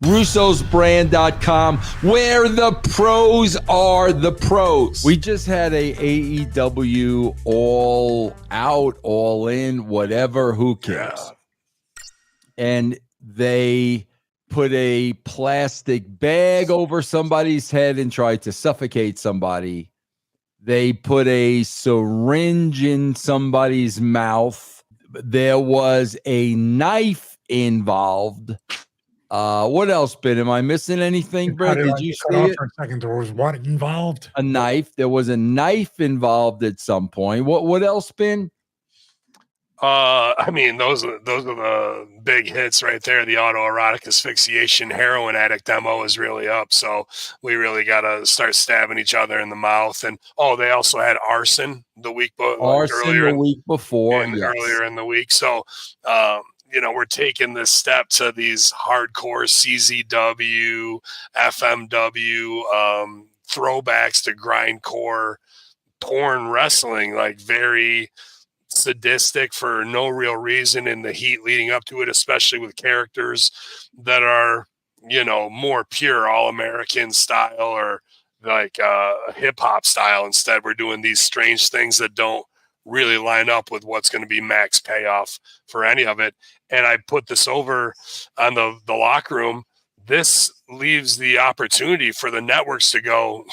Russo'sBrand.com, where the pros are the pros. We just had a AEW All Out, All In, whatever, who cares? Yeah. And they put a plastic bag over somebody's head and tried to suffocate somebody. They put a syringe in somebody's mouth. There was a knife involved. What else, Ben? Am I missing anything, Brett? Did you see it? For a second, there was what involved? A knife. There was a knife involved at some point. What else, Ben? I mean, those are the big hits right there. The autoerotic asphyxiation heroin addict demo is really up. So we really got to start stabbing each other in the mouth. And they also had arson the week before. Earlier in the week. So, we're taking this step to these hardcore CZW, FMW, throwbacks to grindcore porn wrestling, like very sadistic for no real reason in the heat leading up to it, especially with characters that are, more pure all-American style or like hip-hop style. Instead, we're doing these strange things that don't really line up with what's going to be max payoff for any of it. And I put this over on the locker room. This leaves the opportunity for the networks to go,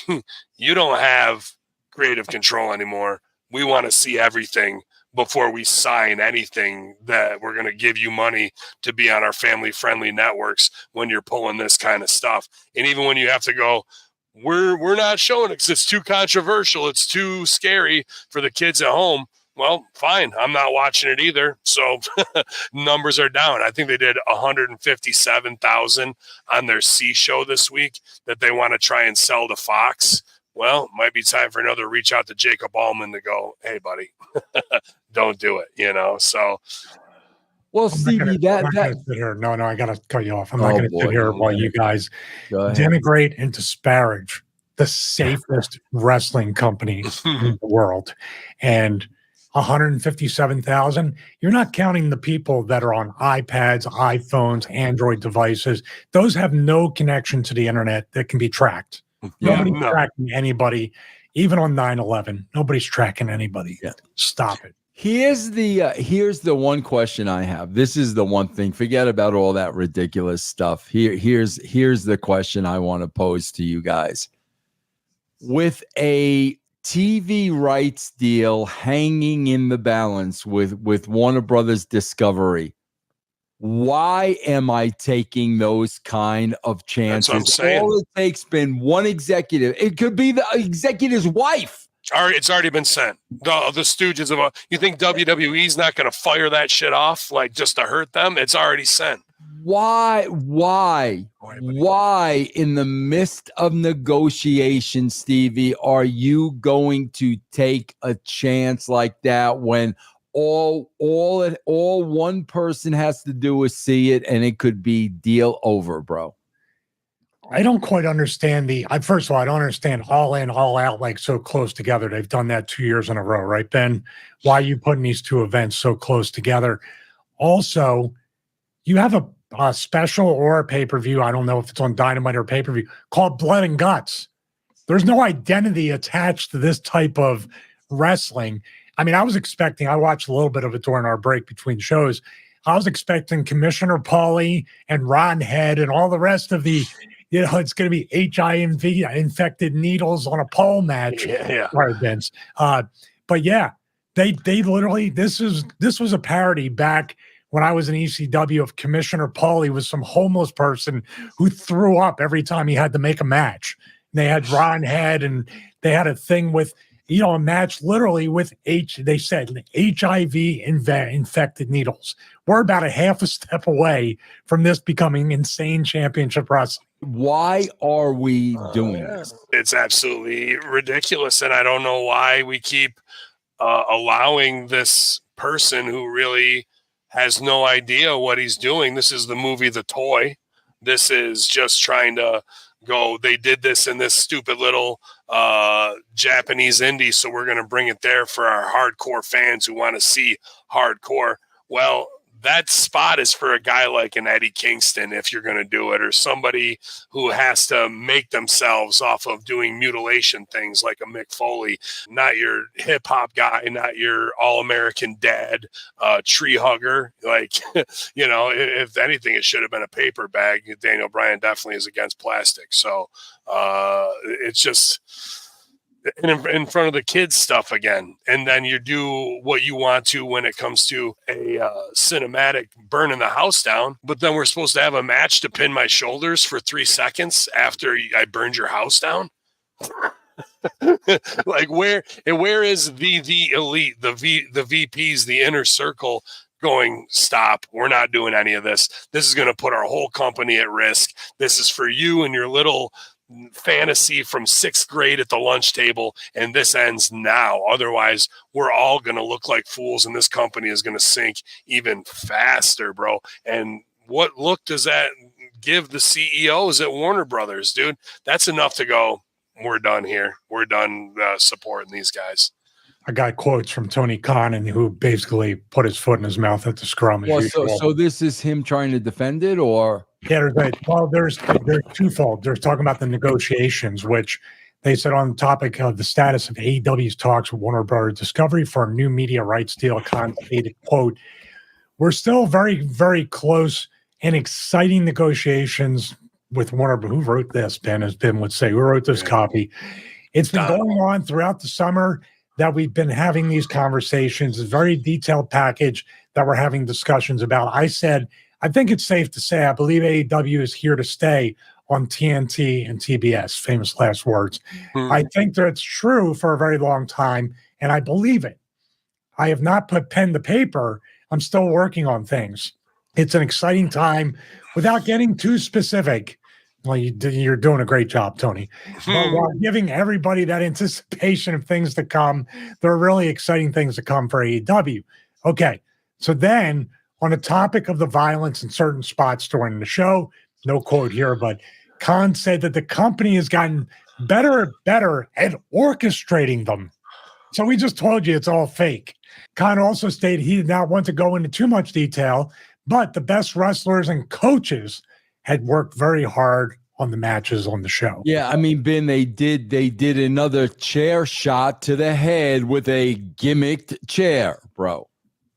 you don't have creative control anymore. We want to see everything before we sign anything that we're going to give you money to be on our family-friendly networks when you're pulling this kind of stuff. And even when you have to go, we're not showing it because it's too controversial. It's too scary for the kids at home. Well, fine. I'm not watching it either. So numbers are down. I think they did 157,000 on their C show this week that they want to try and sell to Fox. Well, might be time for another reach out to Jacob Allman to go, hey, buddy, don't do it, so. Well, Stevie, No, I got to cut you off. I'm not going to sit here while you guys denigrate and disparage the safest wrestling company in the world. And 157,000, you're not counting the people that are on iPads, iPhones, Android devices. Those have no connection to the internet that can be tracked. Nobody's tracking anybody, even on 9/11. Nobody's tracking anybody. Yeah. Stop it. Here's the one question I have. This is the one thing. Forget about all that ridiculous stuff. Here's the question I want to pose to you guys. With a TV rights deal hanging in the balance with Warner Brothers Discovery, why am I taking those kind of chances? That's what I'm saying. All it takes been one executive. It could be the executive's wife. It's already been sent. The stooges of you think WWE's not going to fire that shit off like just to hurt them? It's already sent. Why in the midst of negotiation, Stevie, are you going to take a chance like that when all one person has to do is see it and it could be deal over, bro? I don't quite understand first of all, I don't understand All In, All Out like so close together. They've done that 2 years in a row, right, Ben? Why are you putting these two events so close together? Also, you have a special or a pay-per-view, I don't know if it's on Dynamite or pay-per-view, called Blood and Guts. There's no identity attached to this type of wrestling. I mean, I watched a little bit of it during our break between shows. I was expecting Commissioner Paulie and Ron Head and all the rest of the, it's going to be HIV infected needles on a pole match. Yeah. Sorry, Vince. But yeah, they literally, this was a parody back when I was in ECW of Commissioner Paulie was some homeless person who threw up every time he had to make a match. And they had Ron Head and they had a thing with, a match literally with they said HIV infected needles. We're about a half a step away from this becoming insane championship wrestling. Why are we doing this? It's absolutely ridiculous. And I don't know why we keep allowing this person who really has no idea what he's doing. This is the movie The Toy. This is just trying to go, they did this in this stupid little Japanese indie, so we're going to bring it there for our hardcore fans who want to see hardcore. Well, that spot is for a guy like an Eddie Kingston, if you're going to do it, or somebody who has to make themselves off of doing mutilation things like a Mick Foley, not your hip hop guy, not your all-American dad, tree hugger. Like, you know, if anything, it should have been a paper bag. Daniel Bryan definitely is against plastic. So it's just in front of the kids stuff again. And then you do what you want to when it comes to a cinematic burning the house down. But then we're supposed to have a match to pin my shoulders for 3 seconds after I burned your house down. Like where is the elite, the VPs, the inner circle going, stop, we're not doing any of this. This is going to put our whole company at risk. This is for you and your little fantasy from 6th grade at the lunch table, and this ends now. Otherwise, we're all going to look like fools, and this company is going to sink even faster, bro. And what look does that give the CEOs at Warner Brothers, dude? That's enough to go, we're done here. We're done supporting these guys. I got quotes from Tony Khan, and who basically put his foot in his mouth at the scrum. Well, so this is him trying to defend it, or? Yeah, there's twofold. They're talking about the negotiations, which they said on the topic of the status of AEW's talks with Warner Brothers Discovery for a new media rights deal. Khan stated, quote, "We're still very, very close and exciting negotiations with Warner." Who wrote this, Ben? As Ben would say, who wrote this copy? It's been going on throughout the summer that we've been having these conversations. It's a very detailed package that we're having discussions about. I said, I think it's safe to say I believe AEW is here to stay on TNT and TBS, famous last words. I think that's true for a very long time, and I believe it. I have not put pen to paper. I'm still working on things. It's an exciting time. Without getting too specific, well, you're doing a great job, Tony. But while giving everybody that anticipation of things to come, there are really exciting things to come for AEW. Okay, so then on the topic of the violence in certain spots during the show, no quote here, but Khan said that the company has gotten better and better at orchestrating them. So we just told you it's all fake. Khan also stated he did not want to go into too much detail, but the best wrestlers and coaches had worked very hard on the matches on the show. Yeah, I mean, Ben, they did another chair shot to the head with a gimmicked chair, bro.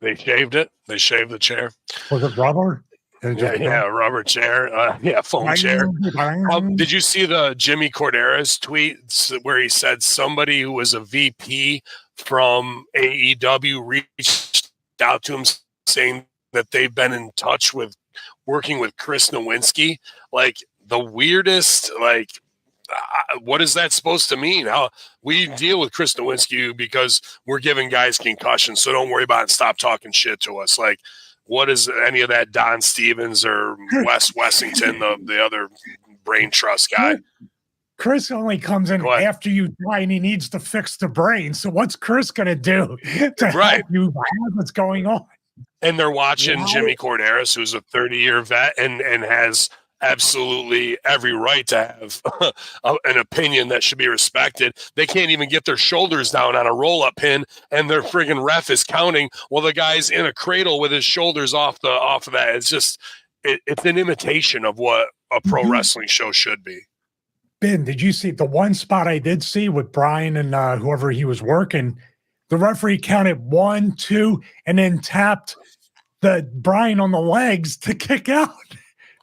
They shaved it. They shaved the chair. Was it rubber? Yeah, rubber chair. Foam chair. Did you see the Jimmy Corderas tweet where he said somebody who was a VP from AEW reached out to him saying that they've been in touch with working with Chris Nowinski? Like the weirdest, like, what is that supposed to mean? How we deal with Chris Nowinski because we're giving guys concussions, so don't worry about it. Stop talking shit to us. Like, what is any of that Don Stevens or Wes Wessington, the other brain trust guy? Chris only comes in after you die and he needs to fix the brain. So what's Chris going to do to help you have what's going on? And they're watching Jimmy Corderas, who's a 30-year vet and has absolutely every right to have an opinion that should be respected. They can't even get their shoulders down on a roll-up pin, and their friggin' ref is counting while the guy's in a cradle with his shoulders off of that. It's just it's an imitation of what a pro wrestling show should be. Ben, did you see the one spot I did see with Bryan and whoever he was working? The referee counted 1, 2, and then tapped the Bryan on the legs to kick out.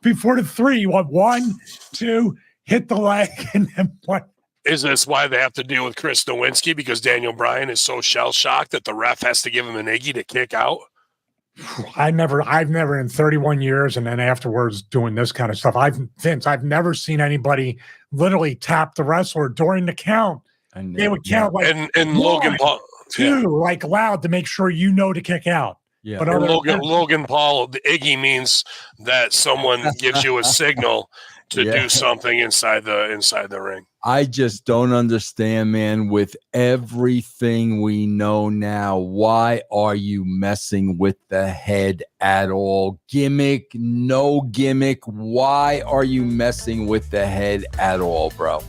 Before the 3, you want 1, 2, hit the leg, and then what? Is this why they have to deal with Chris Nowinski? Because Daniel Bryan is so shell-shocked that the ref has to give him an Iggy to kick out? I've never in 31 years, and then afterwards doing this kind of stuff, I've never seen anybody literally tap the wrestler during the count. They would count like and Logan Paul, 2, like loud to make sure you know to kick out. Yeah, but Logan Paul, the Iggy means that someone gives you a signal to do something inside the ring. I just don't understand, man. With everything we know now, why are you messing with the head at all? Gimmick, no gimmick. Why are you messing with the head at all, bro?